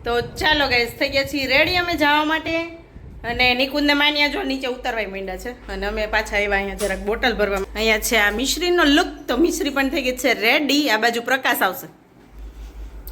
તો ચાલો ગાઈસ થઈ ગયા છીએ રેડી અમે જવા માટે અને નિકુંજને માન્યા જો નીચે ઉતરવાય માંડ્યા છે અને અમે પાછા આવ્યા અહીંયા જરાક બોટલ ભરવા. અહીંયા છે આ મિશ્રીનો લુક, તો મિશ્રી પણ થઈ ગઈ છે રેડી. આ બાજુ પ્રકાશ આવશે.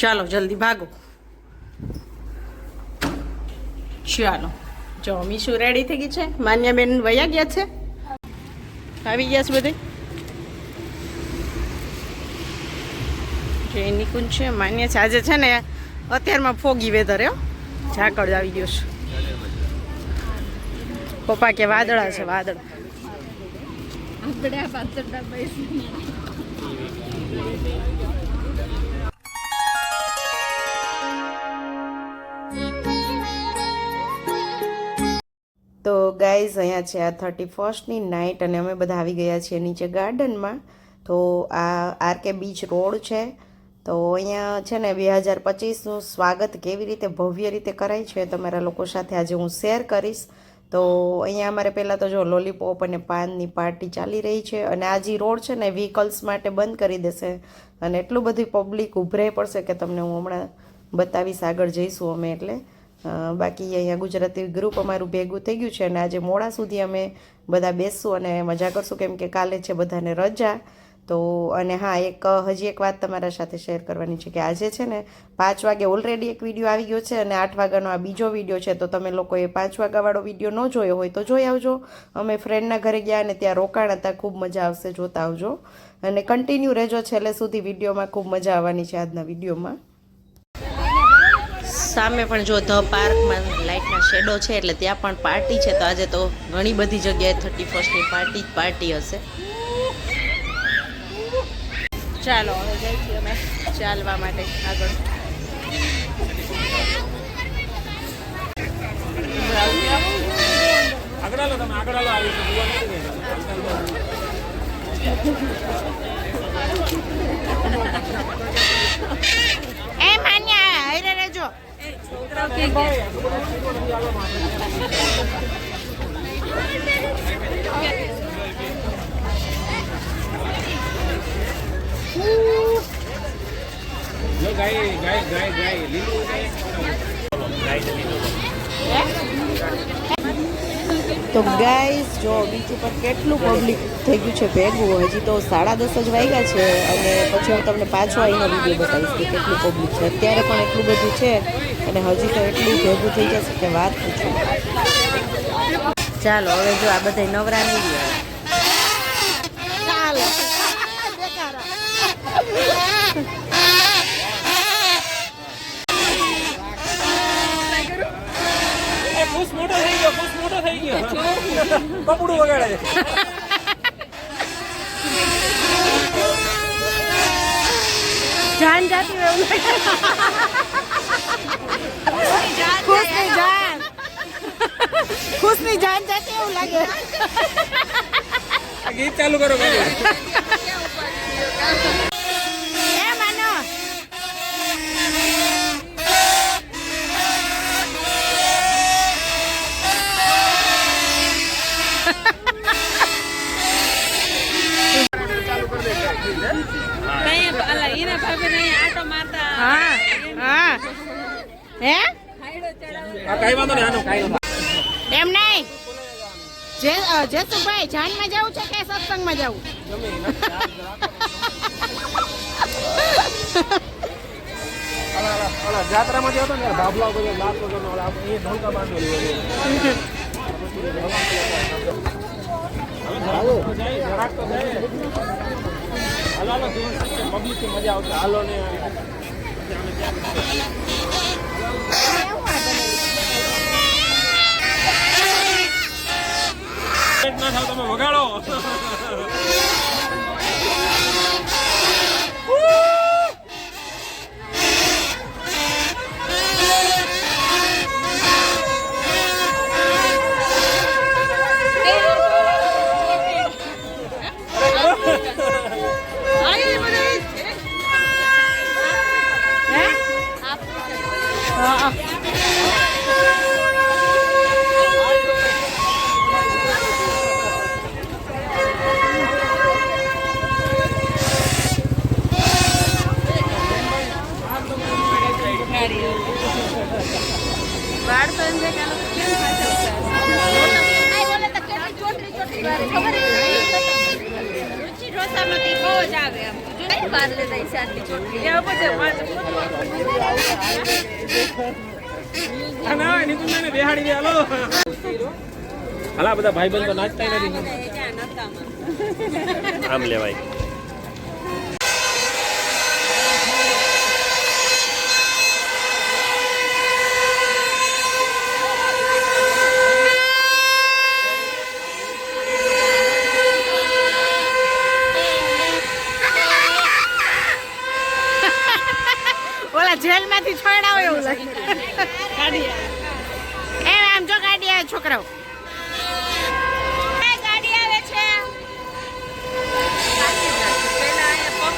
ચાલો જલ્દી ભાગો. ચાલો જો મીશુ રેડી થઈ ગઈ છે, માન્યા બેન વયા ગયા છે, આવી ગયા છે બધે. જે નિકુંજ છે, માન્ય છે. આજે છે ને અત્યારમાં ફોગી વેધર હો, ઝાકળ આવી ગયો છે. પપ્પા કે વાદળા છે, વાદળ. તો ગાઈઝ અહીંયા છે આ 31st નાઇટ અને અમે બધા આવી ગયા છીએ નીચે ગાર્ડનમાં. તો આ આરકે બીચ રોડ છે. તો અહીંયા છે ને 2025નું સ્વાગત કેવી રીતે ભવ્ય રીતે કરાય છે તમારા લોકો સાથે આજે હું શેર કરીશ. તો અહીંયા અમારે પહેલાં તો જો લોલીપોપ અને પાનની પાર્ટી ચાલી રહી છે અને આ જે રોડ છે ને વ્હીકલ્સ માટે બંધ કરી દેશે અને એટલું બધું પબ્લિક ઉભરાઈ પડશે કે તમને હું હમણાં બતાવીશ, આગળ જઈશું અમે. એટલે બાકી અહીંયા ગુજરાતી ગ્રુપ અમારું ભેગું થઈ ગયું છે અને આજે મોડા સુધી અમે બધા બેસશું અને મજા કરશું કેમ કે કાલે છે બધાને રજા. તો અને હા, હજી એક વાત તમારા સાથે શેર કરવાની છે કે આજે છે ને 5 વાગે ઓલરેડી એક વિડીયો આવી ગયો છે અને 8 વાગ્યાનો આ બીજો વિડીયો છે. તો તમે લોકોએ 5 વાગ્યાવાળો વિડીયો ન જોયો હોય તો જોઈ આવજો. અમે ફ્રેન્ડના ઘરે ગયા અને ત્યાં રોકાણ હતા, ખૂબ મજા આવશે, જોતા આવજો અને કન્ટિન્યુ રહેજો છેલ્લે સુધી. વિડીયોમાં ખૂબ મજા આવવાની છે આજના વિડીયોમાં. સામે પણ જો ધ પાર્કમાં લાઇટના શેડો છે એટલે ત્યાં પણ પાર્ટી છે. તો આજે તો ઘણી બધી જગ્યાએ 31st પાર્ટી હશે. ચાલો હવે જઈશું અમે ચાલવા માટે આગળ. એ માન્યા હારે રહેજો. તો ગાઈસ જો બીચ ઉપર કેટલું પબ્લિક થઈ ગયું છે ભેગું. હજી તો 10:30 જ વાગ્યા છે અને પછી હું તમને પાછો આવીને વિડીયો બતાવીશ કે કેટલું પબ્લિક છે. અત્યારે પણ એટલું બધું છે અને હજી તો એટલું ભેગું થઈ જશે કે વાત પૂછો. ચાલો હવે જો આ બધા નવરા નહીં ગયા. ચાલો કપડું વગાડે જાન જાતી એવું ખુશની જાન જાતી એવું લાગે. ગીત ચાલુ કરો. એમ નહીં જેસુભાઈ, જાનમાં જવું છે કે સત્સંગમાં જવું? જાત્રામાં જતો ને બાબલા બધો લાખ વગરનો એ ઢોલકા બાંધેલી હાલો પબ્લિક ની મજા આવશે. હાલો ને ના થાવ તમે વગાડો. બાળ તો એમ છે કે આ લોકો કેમ પાછા બોલે તો કેટલી ચોટરી ચોટરી વાર ખબર રુચિ ઢોસામાં થી બહુ જ આવે આમ કઈ વાર લેતા છે આટલી ચોટરી ના નીતુ ને બેહાડી દે હાલો હાલા બધા ભાઈબંધો નાચતા નથી આમ લેવાય ઓલા જેલમાંથી છોડાવો એવું લાગે એમ આમ જો ગાડી આવે છોકરાઓ ગાડી આવે છે પેલા અહીંયા પગ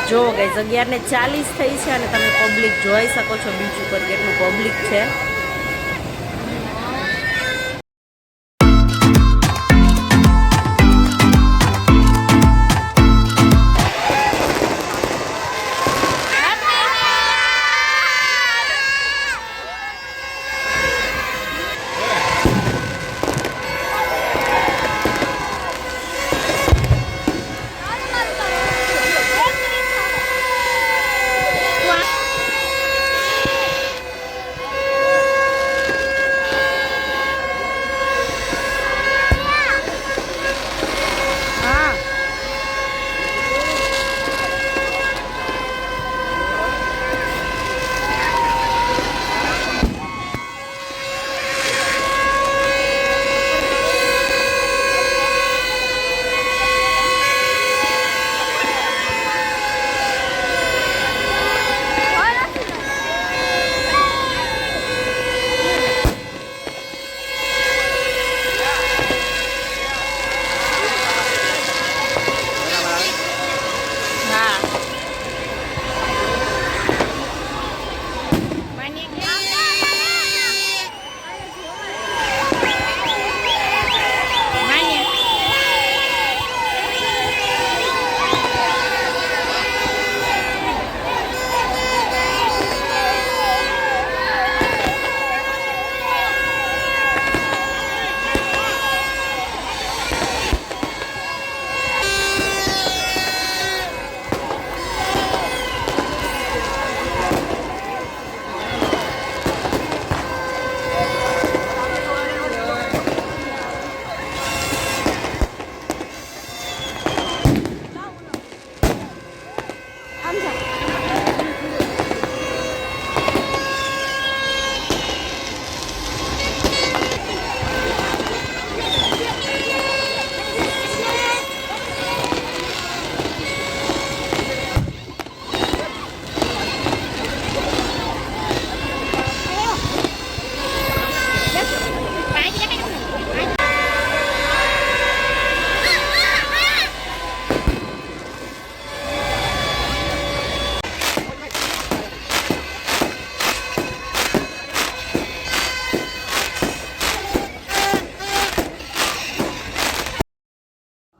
જો ગઈ 11:40 થઈ છે અને તમે પબ્લિક જોઈ શકો છો બીચ ઉપર કેટલું પબ્લિક છે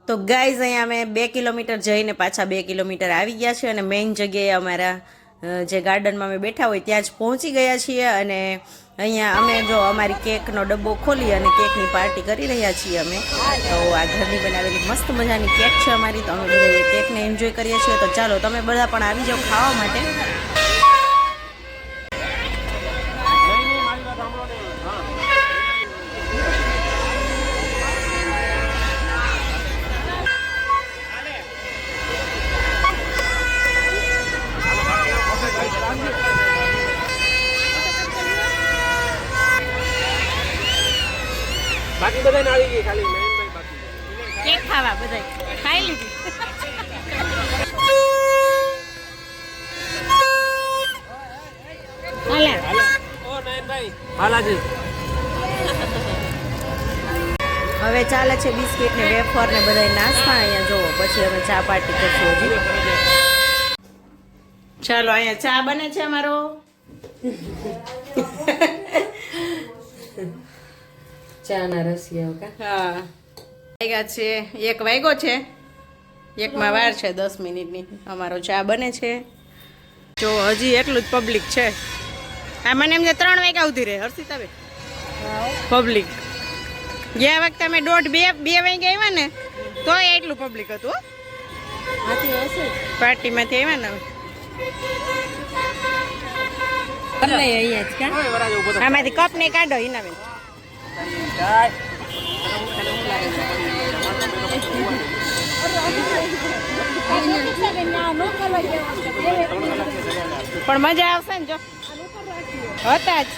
તો ગાઈઝ અહીંયા અમે 2 કિલોમીટર જઈને પાછા 2 કિલોમીટર આવી ગયા છીએ અને મેઇન જગ્યાએ અમારા જે ગાર્ડનમાં અમે બેઠા હોય ત્યાં જ પહોંચી ગયા છીએ અને અહીંયા અમે જો અમારી કેકનો ડબ્બો ખોલી અને કેકની પાર્ટી કરી રહ્યા છીએ અમે. તો આ ઘરની બનાવેલી મસ્ત મજાની કેક છે અમારી, તો અમે બધા કેકને એન્જોય કરીએ છીએ. તો ચાલો તમે બધા પણ આવી જાઓ ખાવા માટે. બાકી બધાને આવી ગઈ, ખાલી નયનભાઈ બાકી. કેક ખાવા બધા ખાઈ લીધી. હાલા હાલો. ઓ નયનભાઈ હાલાજી. હવે ચાલે છે બિસ્કિટ ને વેફર ને બધા નાસ્તા. અહીંયા જોવો, પછી અમે ચા પાર્ટી કરશું હજી. ચાલો અહીંયા ચા બને છે અમારો. ચાના રસિયા હા વાગ્યા છે 1 વાગ્યો છે. 1માં વાર છે 10 મિનિટની. અમારો ચા બને છે. જો હજી એટલું જ પબ્લિક છે. આ મને એમ 3 વાગ્યા સુધી રહે હર્ષિતાબેન પબ્લિક. ગયા વખતે અમે 1:30-2 વાગે આવ્યા ને તો એટલું પબ્લિક હતું હો. પાર્ટીમાંથી આવ્યા ને આમાંથી કપ ને કાઢો હિનાબેન. પણ મજા આવશે ને જો હતા જ.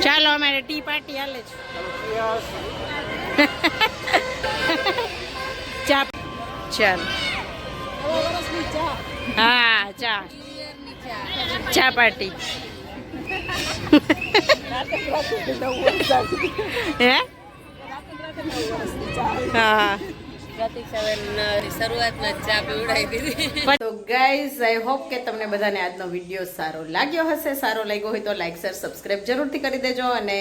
ચાલો અમારે ટી પાર્ટી હાલે છે. ચા ચાલો હા ચા પાર્ટી. હે હા શરૂઆતમાં ચા પીવડાવી દીધી. તો ગાઈઝ આઈ હોપ કે તમને બધાને આજનો વિડીયો સારો લાગ્યો હશે. સારો લાગ્યો હોય તો લાઈક શેર સબસ્ક્રાઈબ જરૂરથી કરી દેજો. અને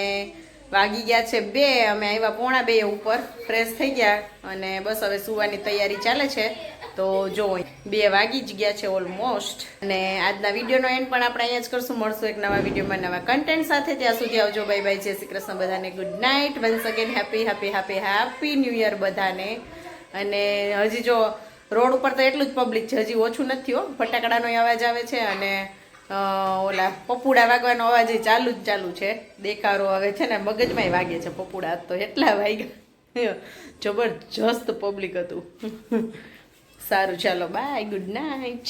વાગી ગયા છે 2, અમે આવ્યા 1:45 ઉપર, ફ્રેશ થઈ ગયા અને બસ હવે સુવાની તૈયારી ચાલે છે. તો જો 2 વાગી જ ગયા છે ઓલમોસ્ટ. અને આજના વિડીયોનો એન્ડ પણ આપણે અહીંયા જ કરશું. મળશું એક નવા વિડીયોમાં નવા કન્ટેન્ટ સાથે. ત્યાં સુધી આવજો. Bye bye. જય શ્રી કૃષ્ણ બધાને. Good night. Once again happy new year બધાને. અને હજી જો રોડ ઉપર તો એટલું જ પબ્લિક છે, હજી ઓછું નથી હો. ફટાકડાનો અવાજ આવે છે અને ઓલા પપુડા વાગવાનો અવાજ ચાલુ છે. દેખારો હવે છે ને મગજમાંય વાગે છે પપુડા. તો એટલા વાગ્યા, જબરજસ્ત પબ્લિક હતું. સારું ચાલો બાય. Good night.